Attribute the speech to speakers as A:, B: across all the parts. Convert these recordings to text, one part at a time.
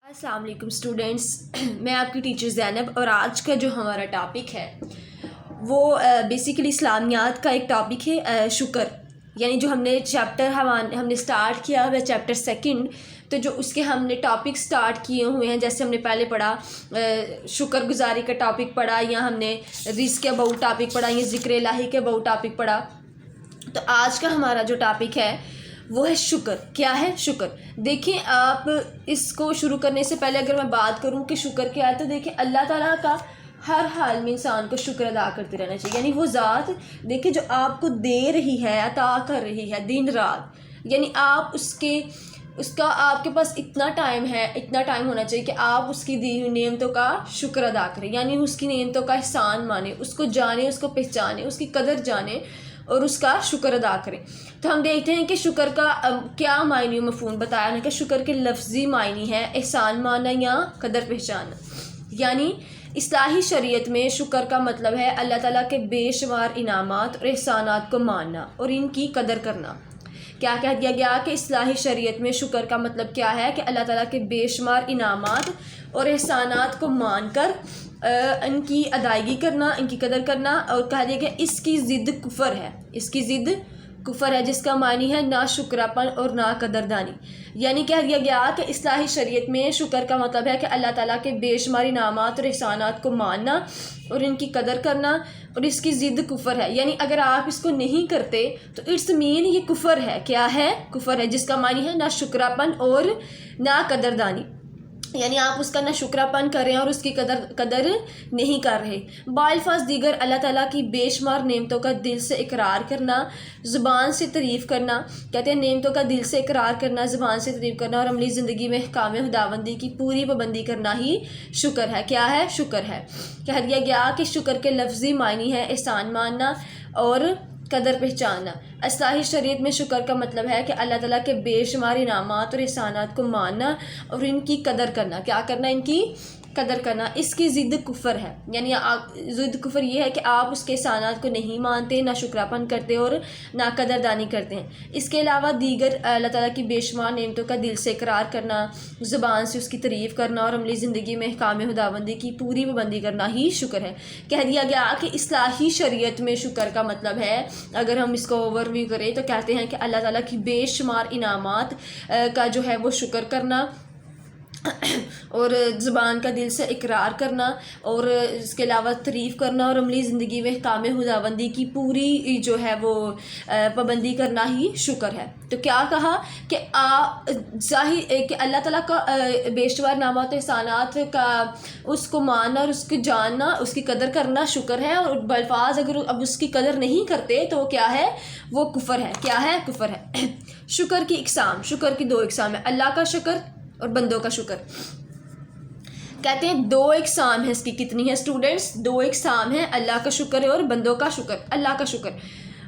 A: السلام علیکم اسٹوڈینٹس، میں آپ کی ٹیچر زینب، اور آج کا جو ہمارا ٹاپک ہے وہ بیسیکلی اسلامیات کا ایک ٹاپک ہے، شکر. یعنی جو ہم نے چیپٹر ہم نے اسٹارٹ کیا ہوا ہے چیپٹر سیکنڈ، تو جو اس کے ہم نے ٹاپک اسٹارٹ کیے ہوئے ہیں، جیسے ہم نے پہلے پڑھا شکر گزاری کا ٹاپک پڑھا، یا ہم نے رزق کے اباؤٹ ٹاپک پڑھا، یا ذکر الہی کے اباؤٹ ٹاپک پڑھا. تو آج کا ہمارا جو ٹاپک ہے وہ ہے شکر. کیا ہے؟ شکر. دیکھیں، آپ اس کو شروع کرنے سے پہلے اگر میں بات کروں کہ شکر کیا ہے، تو دیکھیں اللہ تعالیٰ کا ہر حال میں انسان کو شکر ادا کرتے رہنا چاہیے. یعنی وہ ذات دیکھیں جو آپ کو دے رہی ہے، عطا کر رہی ہے دن رات، یعنی آپ اس کا آپ کے پاس اتنا ٹائم ہے، اتنا ٹائم ہونا چاہیے کہ آپ اس کی دی ہوئی نعمتوں کا شکر ادا کریں. یعنی اس کی نعمتوں کا احسان مانیں، اس کو جانیں، اس کو پہچانیں، اس کی قدر جانیں اور اس کا شکر ادا کریں. تو ہم دیکھتے ہیں کہ شکر کا کیا معنی و مفہوم بتایا ہے کہ شکر کے لفظی معنی ہے احسان ماننا یا قدر پہچاننا. یعنی اصلاحی شریعت میں شکر کا مطلب ہے اللہ تعالیٰ کے بے شمار انعامات اور احسانات کو ماننا اور ان کی قدر کرنا. کیا کہہ دیا گیا کہ اصلاحی شریعت میں شکر کا مطلب کیا ہے؟ کہ اللہ تعالیٰ کے بے شمار انعامات اور احسانات کو مان کر ان کی ادائیگی کرنا، ان کی قدر کرنا. اور کہہ دیا کہ اس کی ضد کفر ہے، اس کی ضد کفر ہے، جس کا معنی ہے نہ شکراپن اور نہ قدردانی. یعنی کہہ دیا گیا کہ اصلاحی شریعت میں شکر کا مطلب ہے کہ اللہ تعالیٰ کے بے شمار انعامات اور احسانات کو ماننا اور ان کی قدر کرنا، اور اس کی ضد کفر ہے. یعنی اگر آپ اس کو نہیں کرتے تو اٹس مین یہ کفر ہے. کیا ہے؟ کفر ہے، جس کا معنی ہے نہ شکراپن اور نہ قدردانی. یعنی آپ اس کا نہ شکراپن کر رہے ہیں اور اس کی قدر نہیں کر رہے. بالفاظ دیگر اللہ تعالیٰ کی بے شمار نعمتوں کا دل سے اقرار کرنا، زبان سے تعریف کرنا. کہتے ہیں نعمتوں کا دل سے اقرار کرنا، زبان سے تعریف کرنا اور عملی زندگی میں احکام خداوندی کی پوری پابندی کرنا ہی شکر ہے. کیا ہے؟ شکر ہے. کہہ دیا گیا کہ شکر کے لفظی معنی ہے احسان ماننا اور قدر پہچاننا. اصلاحی شریعت میں شکر کا مطلب ہے کہ اللہ تعالیٰ کے بے شمار انعامات اور احسانات کو ماننا اور ان کی قدر کرنا. کیا کرنا؟ ان کی قدر کرنا. اس کی ضد کفر ہے. یعنی ضد کفر یہ ہے کہ آپ اس کے احسانات کو نہیں مانتے، نہ شکراپن کرتے اور نہ قدردانی کرتے ہیں. اس کے علاوہ دیگر اللہ تعالیٰ کی بے شمار نعمتوں کا دل سے اقرار کرنا، زبان سے اس کی تعریف کرنا اور عملی زندگی میں احکام خداوندی کی پوری پابندی کرنا ہی شکر ہے. کہہ دیا گیا کہ اصلاحی شریعت میں شکر کا مطلب ہے، اگر ہم اس کو اوور ویو کریں تو کہتے ہیں کہ اللہ تعالیٰ کی بے شمار انعامات کا جو ہے وہ شکر کرنا اور زبان کا دل سے اقرار کرنا، اور اس کے علاوہ تعریف کرنا اور عملی زندگی میں احکام خداوندی کی پوری جو ہے وہ پابندی کرنا ہی شکر ہے. تو کیا کہا کہ ظاہر کہ اللہ تعالیٰ کا بے شمار انعامات و احسانات کا اس کو ماننا اور اس کو جاننا، اس کی قدر کرنا شکر ہے. اور بالفاظ اگر اب اس کی قدر نہیں کرتے تو کیا ہے؟ وہ کفر ہے. کیا ہے؟ کفر ہے. شکر کی اقسام، شکر کی دو اقسام ہے، اللہ کا شکر اور بندوں کا شکر. کہتے ہیں دو اقسام ہیں. اس کی کتنی ہے اسٹوڈنٹس؟ دو اقسام ہیں، اللہ کا شکر اور بندوں کا شکر. اللہ کا شکر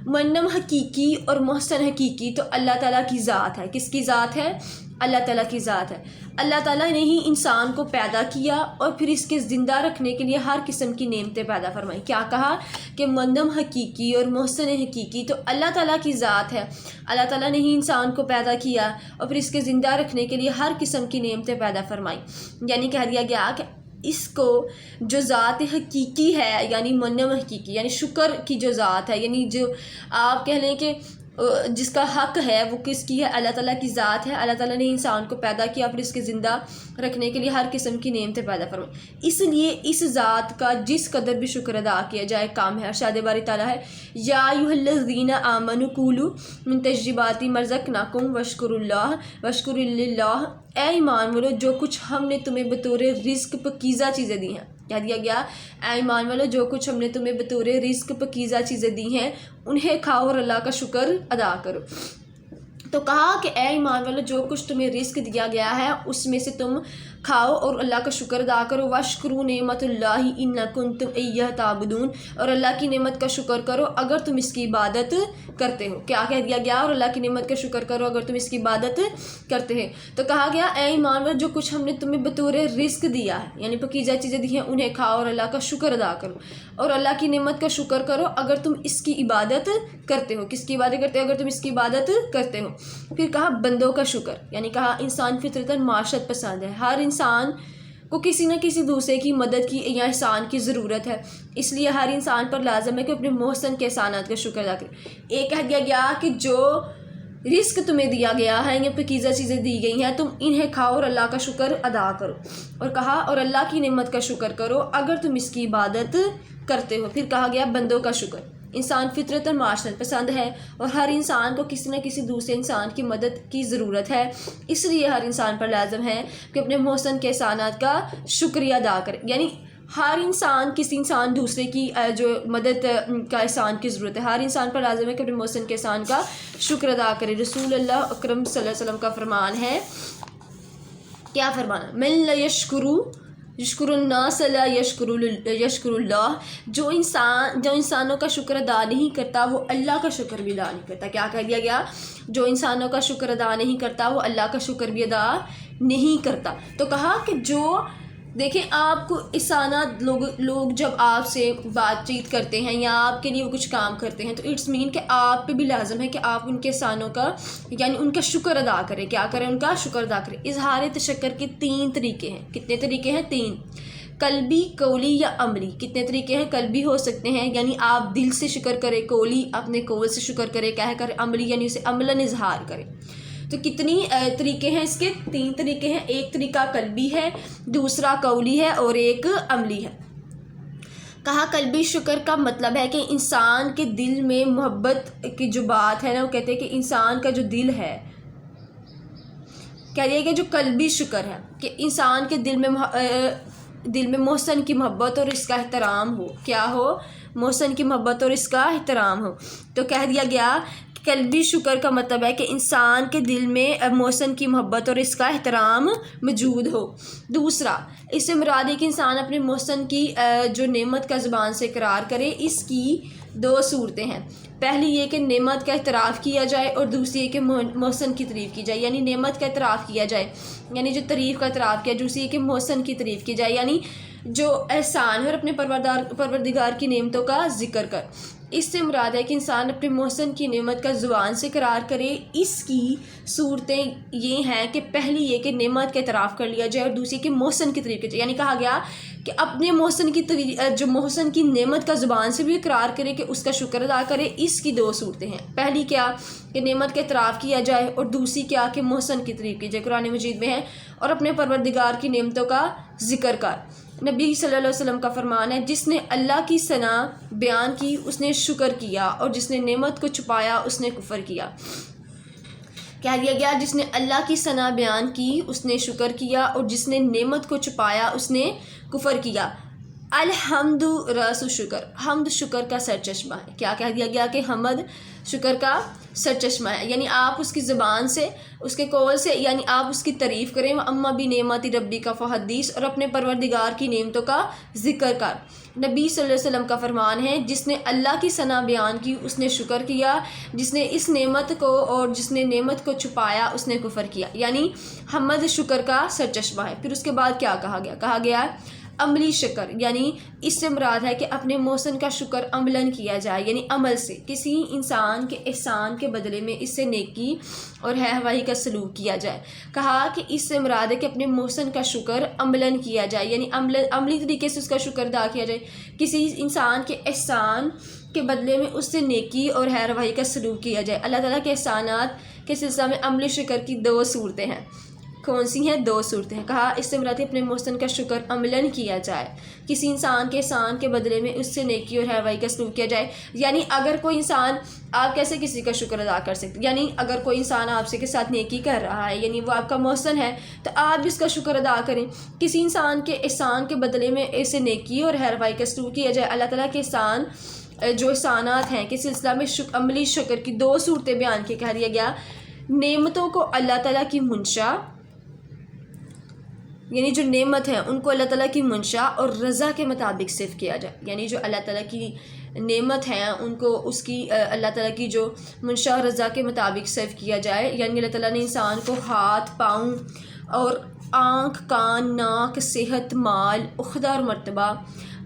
A: منم حقیقی اور محسن حقیقی تو اللہ تعالیٰ کی ذات ہے. کس کی ذات ہے؟ اللہ تعالیٰ کی ذات ہے. اللہ تعالیٰ نے ہی انسان کو پیدا کیا اور پھر اس کے زندہ رکھنے کے لیے ہر قسم کی نعمتیں پیدا فرمائی. کیا کہا کہ منم حقیقی اور محسن حقیقی تو اللہ تعالیٰ کی ذات ہے. اللہ تعالیٰ نے ہی انسان کو پیدا کیا اور پھر اس کے زندہ رکھنے کے لیے ہر قسم کی نعمتیں پیدا فرمائی. یعنی کہہ دیا گیا کہ اس کو جو ذات حقیقی ہے، یعنی منم حقیقی یعنی شکر کی جو ذات ہے، یعنی جو آپ کہہ لیں کہ جس کا حق ہے وہ کس کی ہے؟ اللہ تعالیٰ کی ذات ہے. اللہ تعالیٰ نے انسان کو پیدا کیا پھر اس کے زندہ رکھنے کے لیے ہر قسم کی نعمتیں پیدا فرمائی. اس لیے اس ذات کا جس قدر بھی شکر ادا کیا جائے کام ہے. ارشاد باری تعالیٰ ہے یا ایھا الذین آمنوا کولوا من طیبات ما رزقناکم واشکروا اللہ واشکروا للہ. اے ایمان والو، جو کچھ ہم نے تمہیں بطور رزق پاکیزہ چیزیں دی ہیں. کہہ دیا گیا اے ایمان والو، جو کچھ ہم نے تمہیں بطور رزق پاکیزہ چیزیں دی ہیں انہیں کھاؤ اور اللہ کا شکر ادا کرو. تو کہا کہ اے ایمان والو، جو کچھ تمہیں رزق دیا گیا ہے اس میں سے تم کھاؤ اور اللہ کا شکر ادا کرو. واشکروا نعمت اللہ ان کنتم ایہ تعبدون، اور اللہ کی نعمت کا شکر کرو اگر تم اس کی عبادت کرتے ہو. کیا کہہ دیا گیا؟ اور اللہ کی نعمت کا شکر کرو اگر تم اس کی عبادت کرتے ہیں. تو کہا گیا اے ایمان والو، جو کچھ ہم نے تمہیں بطور رزق دیا ہے یعنی پاکیزہ چیزیں دی ہیں انہیں کھاؤ اور اللہ کا شکر ادا کرو، اور اللہ کی نعمت کا شکر کرو اگر تم اس کی عبادت کرتے ہو. کس کی عبادت کرتے ہو؟ اگر تم اس کی عبادت کرتے ہو. پھر کہا بندوں کا شکر، یعنی کہا انسان فطرتاً معاشرت پسند ہے، ہر انسان کو کسی نہ کسی دوسرے کی مدد کی یا احسان کی ضرورت ہے، اس لیے ہر انسان پر لازم ہے کہ اپنے محسن کے احسانات کا شکر ادا کرے۔ ایک کہہ دیا گیا کہ جو رزق تمہیں دیا گیا ہے یا پاکیزہ چیزیں دی گئی ہیں تم انہیں کھاؤ اور اللہ کا شکر ادا کرو، اور کہا اور اللہ کی نعمت کا شکر کرو اگر تم اس کی عبادت کرتے ہو۔ پھر کہا گیا بندوں کا شکر، انسان فطرتاً معاشرت پسند ہے اور ہر انسان کو کسی نہ کسی دوسرے انسان کی مدد کی ضرورت ہے، اس لیے ہر انسان پر لازم ہے کہ اپنے محسن کے احسانات کا شکریہ ادا کرے، یعنی ہر انسان کسی انسان دوسرے کی جو مدد کا احسان کی ضرورت ہے، ہر انسان پر لازم ہے کہ اپنے محسن کے احسان کا شکر ادا کرے۔ رسول اللہ اکرم صلی اللہ علیہ وسلم کا فرمان ہے، کیا فرمانا، من لا یشکر الناس لا یشکر اللہ، جو انسانوں کا شکر ادا نہیں کرتا وہ اللہ کا شکر بھی ادا نہیں کرتا۔ کیا کہہ دیا گیا، جو انسانوں کا شکر ادا نہیں کرتا وہ اللہ کا شکر بھی ادا نہیں کرتا۔ تو کہا کہ جو دیکھیں آپ کو احسانات لوگ جب آپ سے بات چیت کرتے ہیں یا آپ کے لیے وہ کچھ کام کرتے ہیں تو اٹس مین کہ آپ پہ بھی لازم ہے کہ آپ ان کے احسانوں کا یعنی ان کا شکر ادا کریں۔ کیا کریں، ان کا شکر ادا کریں۔ اظہار تشکر کے 3 طریقے ہیں۔ کتنے طریقے ہیں؟ 3، قلبی، قولی یا عملی۔ کتنے طریقے ہیں؟ قلبی ہو سکتے ہیں یعنی آپ دل سے شکر کریں، قولی اپنے قول سے شکر کریں کہہ کر، عملی یعنی اسے عملاً اظہار کریں۔ تو کتنی طریقے ہیں اس کے؟ 3 طریقے ہیں۔ ایک طریقہ قلبی ہے، دوسرا قولی ہے اور ایک عملی ہے۔ کہا قلبی شکر کا مطلب ہے کہ انسان کے دل میں محبت کی جو بات ہے نا، وہ کہتے ہیں کہ انسان کا جو دل ہے، کہہ دیا کہ جو قلبی شکر ہے کہ انسان کے دل میں محسن کی محبت اور اس کا احترام ہو۔ کیا ہو؟ محسن کی محبت اور اس کا احترام ہو۔ تو کہہ دیا گیا قلبی شکر کا مطلب ہے کہ انسان کے دل میں محسن کی محبت اور اس کا احترام موجود ہو۔ دوسرا، اس سے مراد ہے کہ انسان اپنے محسن کی جو نعمت کا زبان سے اقرار کرے۔ اس کی 2 صورتیں ہیں، پہلی یہ کہ نعمت کا اعتراف کیا جائے اور دوسری یہ کہ محسن کی تعریف کی جائے، یعنی نعمت کا اعتراف کیا جائے یعنی جو تعریف کا اعتراف کیا، دوسری یہ کہ محسن کی تعریف کی جائے یعنی جو احسان ہے اور اپنے پروردگار کی نعمتوں کا ذکر کر۔ اس سے مراد ہے کہ انسان اپنے محسن کی نعمت کا زبان سے اقرار کرے۔ اس کی صورتیں یہ ہیں کہ پہلی یہ کہ نعمت کا اعتراف کر لیا جائے اور دوسری کہ محسن کی تعریف کی جائے، یعنی کہا گیا کہ اپنے محسن کی جو محسن کی نعمت کا زبان سے بھی اقرار کرے کہ اس کا شکر ادا کرے۔ اس کی 2 صورتیں ہیں، پہلی کیا کہ نعمت کا اعتراف کیا جائے اور دوسری کیا کہ محسن کی تعریف کی جائے۔ قرآن مجید میں ہے، اور اپنے پروردگار کی نعمتوں کا ذکر کر۔ نبی صلی اللہ علیہ وسلم کا فرمان ہے، جس نے اللہ کی ثنا بیان کی اس نے شکر کیا اور جس نے نعمت کو چھپایا اس نے کفر کیا۔ کہہ دیا گیا جس نے اللہ کی ثنا بیان کی اس نے شکر کیا اور جس نے نعمت کو چھپایا اس نے کفر کیا۔ الحمد رأس شکر، حمد شکر کا سرچشمہ ہے۔ کیا کہہ دیا گیا کہ حمد شکر کا سرچشمہ ہے، یعنی آپ اس کی زبان سے اس کے قول سے یعنی آپ اس کی تعریف کریں۔ اما بھی نعمت ربی کا فحدیث، اور اپنے پروردگار کی نعمتوں کا ذکر کر۔ نبی صلی اللہ علیہ وسلم کا فرمان ہے، جس نے اللہ کی ثنا بیان کی اس نے شکر کیا، جس نے اس نعمت کو اور جس نے نعمت کو چھپایا اس نے کفر کیا، یعنی حمد شکر کا سرچشمہ ہے۔ پھر اس کے بعد کیا کہا گیا؟ کہا گیا عملی شکر، یعنی اس سے مراد ہے کہ اپنے محسن کا شکر عملاً کیا جائے، یعنی عمل سے کسی انسان کے احسان کے بدلے میں اس سے نیکی اور رہنمائی کا سلوک کیا جائے۔ کہا کہ اس سے مراد ہے کہ اپنے محسن کا شکر عملاً کیا جائے، یعنی عملی طریقے سے اس کا شکر ادا کیا جائے، کسی انسان کے احسان کے بدلے میں اس سے نیکی اور رہنمائی کا سلوک کیا جائے۔ اللہ تعالیٰ کے احسانات کے سلسلہ میں عملی شکر کی 2 صورتیں ہیں۔ کون سی ہیں؟ 2 صورتیں ہیں۔ کہا اس سے مراد ہے اپنے محسن کا شکر عملاً کیا جائے، کسی انسان کے احسان کے بدلے میں اس سے نیکی اور رہنمائی کا سلوک کیا جائے، یعنی اگر کوئی انسان آپ کیسے کسی کا شکر ادا کر سکتے، یعنی اگر کوئی انسان آپ سے کے ساتھ نیکی کر رہا ہے یعنی وہ آپ کا محسن ہے تو آپ اس کا شکر ادا کریں۔ کسی انسان کے احسان کے بدلے میں اسے نیکی اور رہنمائی کا سلوک کیا جائے۔ اللہ تعالیٰ کے احسان جو احسانات ہیں کے سلسلہ میں عملی شکر کی 2 صورتیں بیان کی۔ کہہ دیا گیا نعمتوں کو اللہ تعالیٰ کی منشا، یعنی جو نعمت ہیں ان کو اللہ تعالیٰ کی منشا اور رضا کے مطابق صرف کیا جائے، یعنی جو اللہ تعالیٰ کی نعمت ہیں ان کو اس کی اللہ تعالیٰ کی جو منشا اور رضا کے مطابق صرف کیا جائے، یعنی اللہ تعالیٰ نے انسان کو ہاتھ، پاؤں اور آنکھ، کان، ناک، صحت، مال، عہدہ اور مرتبہ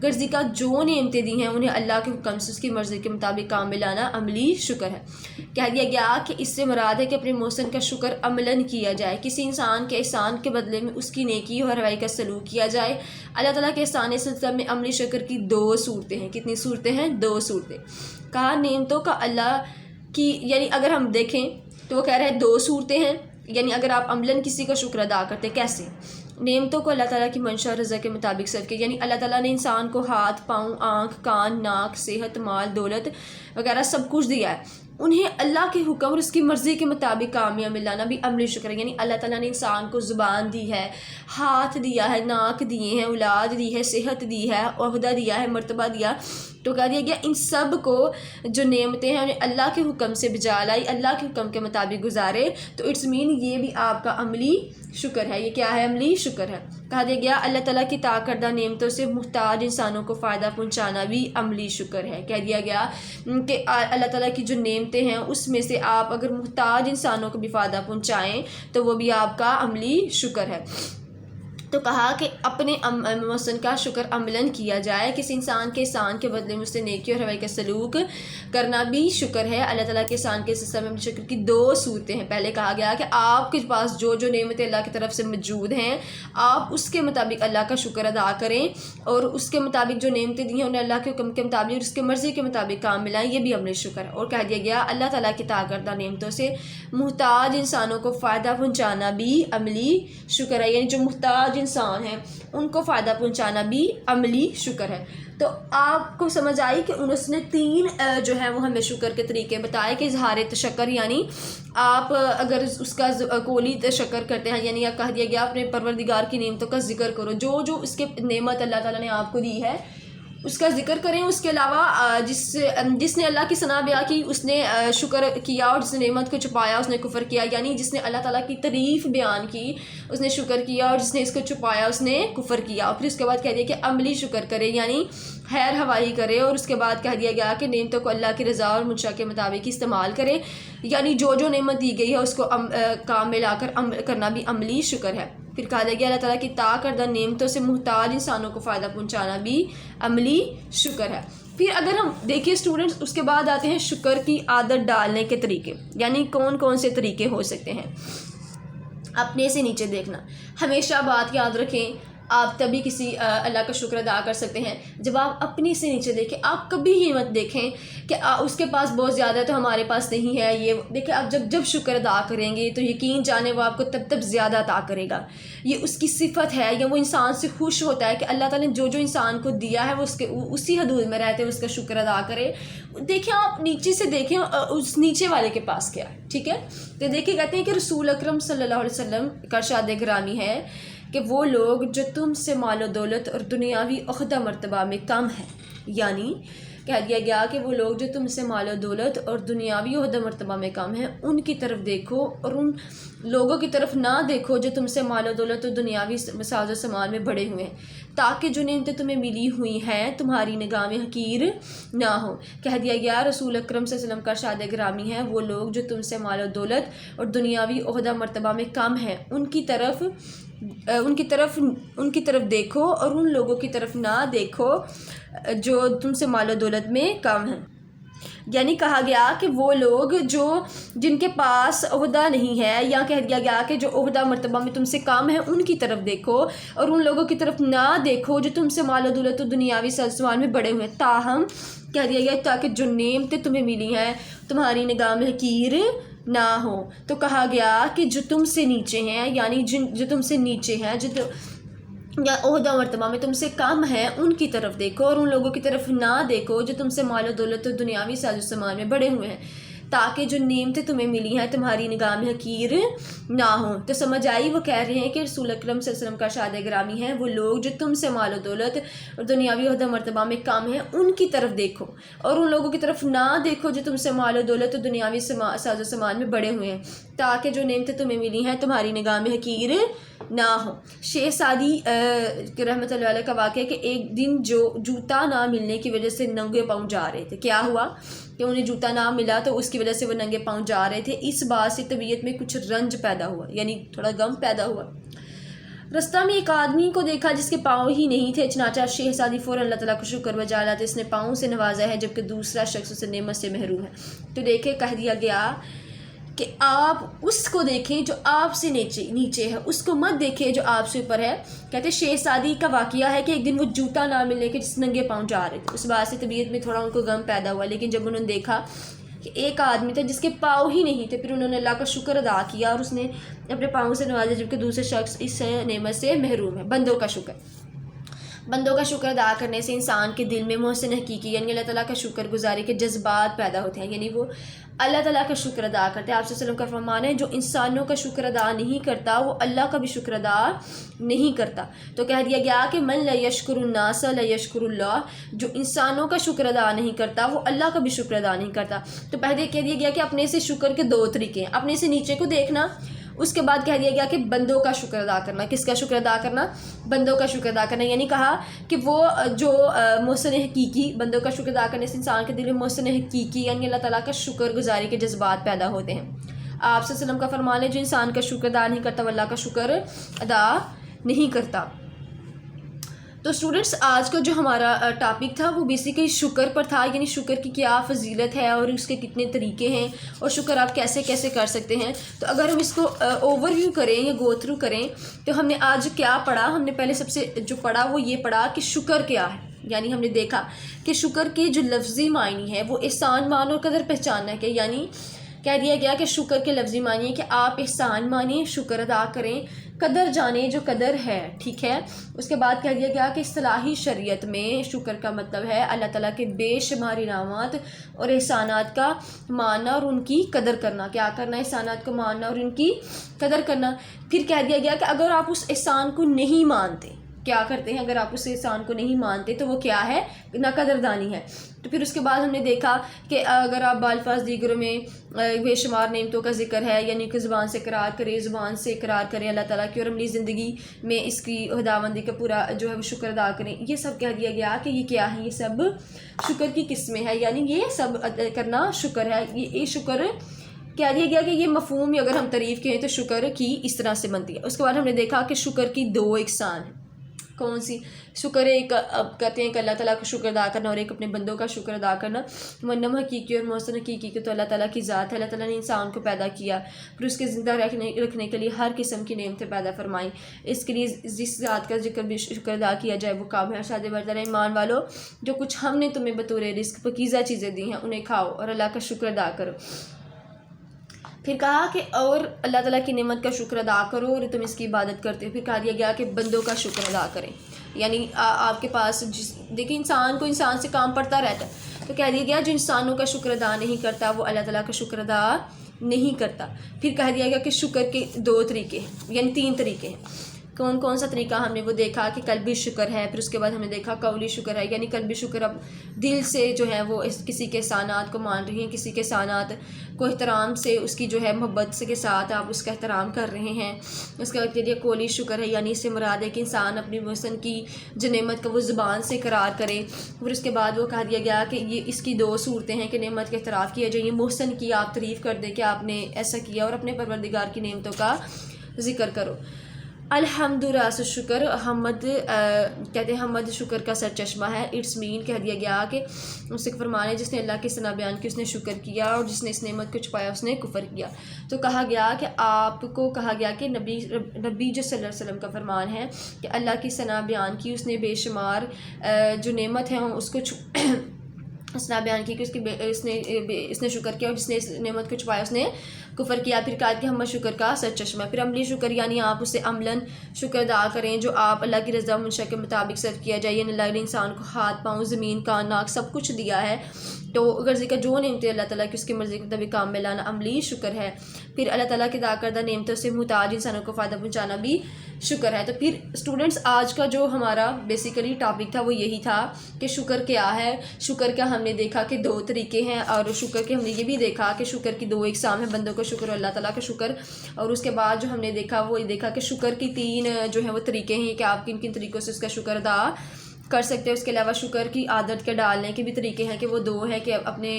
A: غرضی کا جو نعمتیں دی ہیں انہیں اللہ کے حکم سے اس کی مرضی کے مطابق کام میں لانا عملی شکر ہے۔ کہہ دیا گیا کہ اس سے مراد ہے کہ اپنے محسن کا شکر عملاً کیا جائے، کسی انسان کے احسان کے بدلے میں اس کی نیکی اور روائی کا سلوک کیا جائے۔ اللہ تعالیٰ کے احسان سلسلہ میں عملی شکر کی 2 صورتیں ہیں۔ کتنی صورتیں ہیں؟ 2 صورتیں۔ کہا نعمتوں کا اللہ کی، یعنی اگر ہم دیکھیں تو وہ کہہ رہے ہیں 2 صورتیں ہیں، یعنی اگر آپ عملاً کسی کا شکر ادا کرتے کیسے؟ نعمتوں کو اللہ تعالیٰ کی منشا اور رضا کے مطابق صرف کے، یعنی اللہ تعالیٰ نے انسان کو ہاتھ، پاؤں، آنکھ، کان، ناک، صحت، مال، دولت وغیرہ سب کچھ دیا ہے، انہیں اللہ کے حکم اور اس کی مرضی کے مطابق کامیابی لانا بھی عملی شکر ہے۔ یعنی اللہ تعالیٰ نے انسان کو زبان دی ہے، ہاتھ دیا ہے، ناک دیے ہیں، اولاد دی ہے، صحت دی ہے، عہدہ دیا ہے، مرتبہ دیا، تو کہہ دیا گیا ان سب کو جو نعمتیں ہیں انہیں اللہ کے حکم سے بجا لائی، اللہ کے حکم کے مطابق گزارے، تو اٹس مین یہ بھی آپ کا عملی شکر ہے۔ یہ کیا ہے؟ عملی شکر ہے۔ کہا دیا گیا اللہ تعالیٰ کی عطا کردہ نعمتوں سے محتاج انسانوں کو فائدہ پہنچانا بھی عملی شکر ہے۔ کہہ دیا گیا کہ اللہ تعالیٰ کی جو نعمتیں ہیں اس میں سے آپ اگر محتاج انسانوں کو بھی فائدہ پہنچائیں تو وہ بھی آپ کا عملی شکر ہے۔ تو کہا کہ اپنے محسن کا شکر عملاً کیا جائے، کسی انسان کے احسان کے بدلے میں اس سے نیکی اور روائی کا سلوک کرنا بھی شکر ہے۔ اللہ تعالیٰ کے احسان کے سلسلے میں شکر کی 2 صورتیں ہیں۔ پہلے کہا گیا کہ آپ کے پاس جو جو نعمتیں اللہ کی طرف سے موجود ہیں آپ اس کے مطابق اللہ کا شکر ادا کریں، اور اس کے مطابق جو نعمتیں دی ہیں انہیں اللہ کے حکم کے مطابق اور اس کے مرضی کے مطابق کام ملائیں، یہ بھی عملی شکر ہے۔ اور کہہ دیا گیا اللہ تعالیٰ کی عطا کردہ نعمتوں سے محتاج انسانوں کو فائدہ پہنچانا بھی عملی شکر ہے، یعنی جو محتاج انسان ہیں ان کو فائدہ پہنچانا بھی عملی شکر ہے۔ تو آپ کو سمجھ آئی کہ اس نے 3 جو ہے وہ ہمیں شکر کے طریقے بتائے کہ اظہار تشکر، یعنی آپ اگر اس کا قولی تشکر کرتے ہیں، یعنی کہہ دیا گیا اپنے پروردگار کی نعمتوں کا ذکر کرو، جو جو اس کے نعمت اللہ تعالیٰ نے آپ کو دی ہے اس کا ذکر کریں، اس کے علاوہ جس نے اللہ کی ثنا بیان کی اس نے شکر کیا، اور جس نے نعمت کو چھپایا اس نے کفر کیا، یعنی جس نے اللہ تعالیٰ کی تعریف بیان کی اس نے شکر کیا، اور جس نے اس کو چھپایا اس نے کفر کیا۔ اور پھر اس کے بعد کہہ دیا کہ عملی شکر کرے، یعنی خیر خواہی کرے، اور اس کے بعد کہہ دیا گیا کہ نعمتوں کو اللہ کی رضا اور منشا کے مطابق استعمال کرے، یعنی جو جو نعمت دی گئی ہے اس کو کام میں لا کر کرنا بھی عملی شکر ہے۔ پھر کہا گیا اللہ تعالیٰ کی عطا کردہ نعمتوں سے محتاج انسانوں کو فائدہ پہنچانا بھی عملی شکر ہے۔ پھر اگر ہم دیکھیں اسٹوڈنٹس، اس کے بعد آتے ہیں شکر کی عادت ڈالنے کے طریقے، یعنی کون کون سے طریقے ہو سکتے ہیں۔ اپنے سے نیچے دیکھنا، ہمیشہ بات یاد رکھیں آپ تبھی کسی اللہ کا شکر ادا کر سکتے ہیں جب آپ اپنی سے نیچے دیکھیں۔ آپ کبھی ہی مت دیکھیں کہ اس کے پاس بہت زیادہ ہے تو ہمارے پاس نہیں ہے، یہ دیکھیں آپ جب شکر ادا کریں گے تو یقین جانے وہ آپ کو تب زیادہ عطا کرے گا، یہ اس کی صفت ہے، یا وہ انسان سے خوش ہوتا ہے کہ اللہ تعالیٰ نے جو جو انسان کو دیا ہے وہ اسی حدود میں رہتے اس کا شکر ادا کرے۔ دیکھیں آپ نیچے سے دیکھیں اس نیچے والے کے پاس کیا ہے، ٹھیک ہے؟ تو دیکھیں کہتے ہیں کہ رسول اکرم صلی اللہ علیہ وسلم کا ارشاد گرامی ہے کہ وہ لوگ جو تم سے مال و دولت اور دنیاوی عہدہ مرتبہ میں کم ہیں، یعنی کہہ دیا گیا کہ وہ لوگ جو تم سے مال و دولت اور دنیاوی عہدہ مرتبہ میں کم ہیں ان کی طرف دیکھو، اور ان لوگوں کی طرف نہ دیکھو جو تم سے مال و دولت اور دنیاوی ساز و سامان میں بڑے ہوئے ہیں، تاکہ جو نعمتیں تمہیں ملی ہوئی ہیں تمہاری نگاہ میں حقیر نہ ہو۔ کہہ دیا گیا رسول اکرم صلی اللہ علیہ وسلم کا ارشاد گرامی ہے وہ لوگ جو تم سے مال و دولت اور دنیاوی عہدہ مرتبہ میں کم ہیں ان کی طرف دیکھو، اور ان لوگوں کی طرف نہ دیکھو جو تم سے مال و دولت میں کم ہیں۔ یعنی کہا گیا کہ وہ لوگ جن کے پاس عہدہ نہیں ہے، یا کہہ دیا گیا کہ جو عہدہ مرتبہ میں تم سے کم ہے ان کی طرف دیکھو، اور ان لوگوں کی طرف نہ دیکھو جو تم سے مال و دولت و دنیاوی سامان میں بڑے ہوئے ہیں، تاہم کہہ دیا گیا تاکہ جو نعمتیں تمہیں ملی ہیں تمہاری نگاہ میں حقیر نہ ہو۔ تو کہا گیا کہ جو تم سے نیچے ہیں، یعنی جو تم سے نیچے ہیں یا عہدہ مرتبہ میں تم سے کم ہے ان کی طرف دیکھو، اور ان لوگوں کی طرف نہ دیکھو جو تم سے مال و دولت و دنیاوی ساز و سامان میں بڑے ہوئے ہیں، تاکہ جو نعمتیں تمہیں ملی ہیں تمہاری نگاہ میں حقیر نہ ہوں۔ تو سمجھ آئی، وہ کہہ رہے ہیں کہ رسول اکرم صلی اللہ علیہ وسلم کا ارشاد گرامی ہے وہ لوگ جو تم سے مال و دولت اور دنیاوی عہدہ مرتبہ میں کم ہیں ان کی طرف دیکھو، اور ان لوگوں کی طرف نہ دیکھو جو تم سے مال و دولت اور دنیاوی ساز و سامان میں بڑے ہوئے ہیں، تاکہ جو نعمتیں تمہیں ملی ہیں تمہاری نگاہ میں حقیر نہ ہو۔ شیخ سعدی رحمۃ اللہ علیہ کا واقعہ ہے کہ ایک دن جو جوتا نہ ملنے کی وجہ سے ننگے پاؤں جا رہے تھے، کیا ہوا کہ انہیں جوتا نہ ملا تو اس کی وجہ سے وہ ننگے پاؤں جا رہے تھے، اس بات سے طبیعت میں کچھ رنج پیدا ہوا، یعنی تھوڑا غم پیدا ہوا۔ رستہ میں ایک آدمی کو دیکھا جس کے پاؤں ہی نہیں تھے، چنانچہ شہزادی فوراً اللہ تعالیٰ کو شکر بجا لاتے اس نے پاؤں سے نوازا ہے جبکہ دوسرا شخص اسے نعمت سے محروم ہے۔ تو دیکھے کہہ دیا گیا کہ آپ اس کو دیکھیں جو آپ سے نیچے ہے، اس کو مت دیکھیں جو آپ سے اوپر ہے۔ کہتے شہزادی کا واقعہ ہے کہ ایک دن وہ جوتا نہ ملنے کے جس ننگے پاؤں جا رہے تھے، اس بات سے طبیعت میں تھوڑا ان کو غم پیدا ہوا، لیکن جب انہوں نے دیکھا کہ ایک آدمی تھا جس کے پاؤں ہی نہیں تھے، پھر انہوں نے اللہ کا شکر ادا کیا اور اس نے اپنے پاؤں سے نوازا جبکہ دوسرے شخص اس نعمت سے محروم ہے۔ بندوں کا شکر ادا کرنے سے انسان کے دل میں محسن حقیقی یعنی اللہ تعالیٰ کا شکر گزاری کے جذبات پیدا ہوتے ہیں، یعنی وہ اللہ تعالیٰ کا شکر ادا کرتے ہیں۔ آپ صلی اللہ علیہ وسلم کا فرمان ہے جو انسانوں کا شکر ادا نہیں کرتا وہ اللہ کا بھی شکر ادا نہیں کرتا۔ تو کہہ دیا گیا کہ من لا یشکر الناس لا یشکر اللہ، جو انسانوں کا شکر ادا نہیں کرتا وہ اللہ کا بھی شکر ادا نہیں کرتا۔ تو پہلے کہہ دیا گیا کہ اپنے سے شکر کے دو طریقے ہیں، اپنے سے نیچے کو دیکھنا، اس کے بعد کہہ دیا گیا کہ بندوں کا شکر ادا کرنا۔ کس کا شکر ادا کرنا؟ بندوں کا شکر ادا کرنا، یعنی کہا کہ وہ جو محسن حقیقی، بندوں کا شکر ادا کرنے سے انسان کے دل میں محسن حقیقی یعنی اللہ تعالیٰ کا شکر گزاری کے جذبات پیدا ہوتے ہیں۔ آپ صلی اللہ علیہ وسلم کا فرمان ہے جو انسان کا شکر ادا نہیں کرتا وہ اللہ کا شکر ادا نہیں کرتا۔ تو اسٹوڈنٹس آج کا جو ہمارا ٹاپک تھا وہ بیسیکلی شکر پر تھا، یعنی شکر کی کیا فضیلت ہے اور اس کے کتنے طریقے ہیں اور شکر آپ کیسے کیسے کر سکتے ہیں۔ تو اگر ہم اس کو اوور ویو کریں یا گو تھرو کریں تو ہم نے آج کیا پڑھا؟ ہم نے پہلے سب سے جو پڑھا وہ یہ پڑھا کہ شکر کیا ہے، یعنی ہم نے دیکھا کہ شکر کے جو لفظی معنی ہے وہ احسان مان اور قدر پہچاننا ہے، کہ یعنی کہہ دیا گیا کہ شکر کے لفظی معنی ہے کہ آپ احسان مانیں، شکر ادا کریں، قدر جانیں جو قدر ہے، ٹھیک ہے۔ اس کے بعد کہہ دیا گیا کہ اصطلاحی شریعت میں شکر کا مطلب ہے اللہ تعالیٰ کے بے شمار انعامات اور احسانات کا ماننا اور ان کی قدر کرنا۔ کیا کرنا؟ احسانات کو ماننا اور ان کی قدر کرنا۔ پھر کہہ دیا گیا کہ اگر آپ اس احسان کو نہیں مانتے، کیا کرتے ہیں؟ اگر آپ اس احسان کو نہیں مانتے تو وہ کیا ہے؟ ناقدردانی ہے۔ تو پھر اس کے بعد ہم نے دیکھا کہ اگر آپ بالفاظ دیگروں میں بے شمار نعمتوں کا ذکر ہے، یعنی کہ زبان سے اقرار کرے، زبان سے اقرار کریں اللہ تعالیٰ کی اور عملی زندگی میں اس کی خداوندی کا پورا جو ہے وہ شکر ادا کریں، یہ سب کہہ دیا گیا کہ یہ کیا ہے؟ یہ سب شکر کی قسمیں ہیں، یعنی یہ سب کرنا شکر ہے۔ یہ شکر کہہ دیا گیا کہ یہ مفہوم اگر ہم تعریف کہیں تو شکر کی اس طرح سے بنتی ہے۔ اس کے بعد ہم نے دیکھا کہ شکر کی دو اقسام ہیں۔ کون سی؟ شکر ایک اب کہتے ہیں کہ اللہ تعالیٰ کا شکر ادا کرنا اور ایک اپنے بندوں کا شکر ادا کرنا۔ منم حقیقی اور محسن حقیقی کی تو اللہ تعالیٰ کی ذات ہے، اللہ تعالیٰ نے انسان کو پیدا کیا، پھر اس کے زندہ رکھنے کے لیے ہر قسم کی نعمتیں پیدا فرمائیں، اس کے لیے جس ذات کا ذکر بھی شکر ادا کیا جائے وہ کام ہے۔ ارشاد بردار ایمان والو جو کچھ ہم نے تمہیں بطور رزق پاکیزہ چیزیں دی ہیں انہیں کھاؤ اور اللہ کا شکر ادا کرو۔ پھر کہا کہ اور اللہ تعالیٰ کی نعمت کا شکر ادا کرو اور تم اس کی عبادت کرتے ہو۔ پھر کہا دیا گیا کہ بندوں کا شکر ادا کریں، یعنی آپ کے پاس دیکھیں انسان کو انسان سے کام پڑتا رہتا ہے، تو کہہ دیا گیا جو انسانوں کا شکر ادا نہیں کرتا وہ اللہ تعالیٰ کا شکر ادا نہیں کرتا۔ پھر کہہ دیا گیا کہ شکر کے دو طریقے ہیں، یعنی تین طریقے ہیں۔ کون کون سا طریقہ ہم نے وہ دیکھا کہ قلبی شکر ہے، پھر اس کے بعد ہم نے دیکھا قولی شکر ہے، یعنی قلبی شکر اب دل سے جو ہے وہ کسی کے احسانات کو مان رہی ہیں، کسی کے احسانات کو احترام سے اس کی جو ہے محبت سے کے ساتھ آپ اس کا احترام کر رہے ہیں۔ اس کے بعد یہ قولی شکر ہے، یعنی اس سے مراد ہے کہ انسان اپنی محسن کی جو نعمت کا وہ زبان سے اقرار کرے۔ پھر اس کے بعد وہ کہا دیا گیا کہ یہ اس کی دو صورتیں ہیں کہ نعمت کا اعتراف کیا جائے، محسن کی آپ تعریف کر دیں کہ آپ نے ایسا کیا اور اپنے پروردگار کی نعمتوں کا ذکر کرو۔ الحمد راس شکر، حمد کہتے ہیں حمد شکر کا سر چشمہ ہے، اٹس مین کہہ دیا گیا کہ اس سے فرمان ہے جس نے اللہ کی ثنا بیان کی اس نے شکر کیا اور جس نے اس نعمت کو چھپایا اس نے کفر کیا۔ تو کہا گیا کہ آپ کو کہا گیا کہ نبی جو صلی اللہ علیہ وسلم کا فرمان ہے کہ اللہ کی ثنا بیان کی اس نے بے شمار جو نعمت ہے اس کو ثنا بیان کی کہ اس نے شکر کیا اور جس نے اس نعمت کو چھپایا اس نے کفر کیا۔ پھر کہا کہ ہم شکر کا سر چشمہ۔ پھر عملی شکر یعنی آپ اسے عملاً شکر ادا کریں جو آپ اللہ کی رضا منشا کے مطابق صرف کیا جائے، یعنی اللہ نے انسان کو ہاتھ پاؤں زمین کان ناک سب کچھ دیا ہے، تو اگر ذکر جو نعمتیں اللہ تعالیٰ کی اس کی مرضی کے مطابق کام میں لانا عملی شکر ہے۔ پھر اللہ تعالیٰ کی ادا کردہ نعمتوں سے محتاج انسانوں کو فائدہ پہنچانا بھی شکر ہے۔ تو پھر اسٹوڈنٹس آج کا جو ہمارا بیسیکلی ٹاپک تھا وہ یہی تھا کہ شکر کیا ہے۔ شکر کا ہم نے دیکھا کہ دو طریقے ہیں، اور شکر کے ہم نے یہ بھی دیکھا کہ شکر کی دو اقسام ہیں، بندوں کا شکر اور اللہ تعالیٰ کا شکر۔ اور اس کے بعد جو ہم نے دیکھا وہ یہ دیکھا کہ شکر کی تین جو ہیں وہ طریقے ہیں کہ آپ کن کن طریقوں سے اس کا شکر ادا کر سکتے ہیں۔ اس کے علاوہ شکر کی عادت کے ڈالنے کے بھی طریقے ہیں کہ وہ دو ہیں کہ اپنے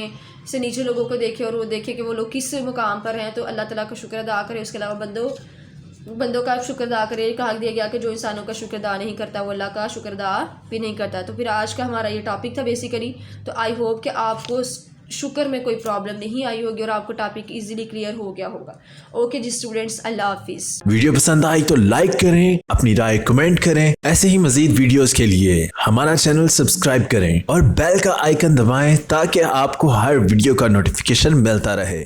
A: سے نیچے لوگوں کو دیکھے اور وہ دیکھے کہ وہ لوگ کس مقام پر ہیں تو اللہ تعالیٰ کا شکر ادا کرے۔ اس کے علاوہ بندوں کا شکر ادا کرے. کہا دیا گیا کہ جو انسانوں کا شکر ادا نہیں کرتا وہ اللہ کا شکر ادا بھی نہیں کرتا. تو پھر آج کا ہمارا یہ ٹاپک تھا بیسیکلی. تو آئی ہوپ کہ آپ کو شکر میں کوئی پرابلم نہیں آئی ہوگی اور آپ کو ٹاپک ایزیلی کلیئر ہو گیا ہوگا. اوکے جی اسٹوڈنٹس, اللہ حافظ.
B: ویڈیو پسند آئی تو لائک کریں, اپنی رائے کمنٹ کریں. ایسے ہی مزید ویڈیوز کے لیے ہمارا چینل سبسکرائب کریں اور بیل کا آئیکن دبائیں تاکہ آپ کو ہر ویڈیو کا نوٹیفیکیشن ملتا رہے.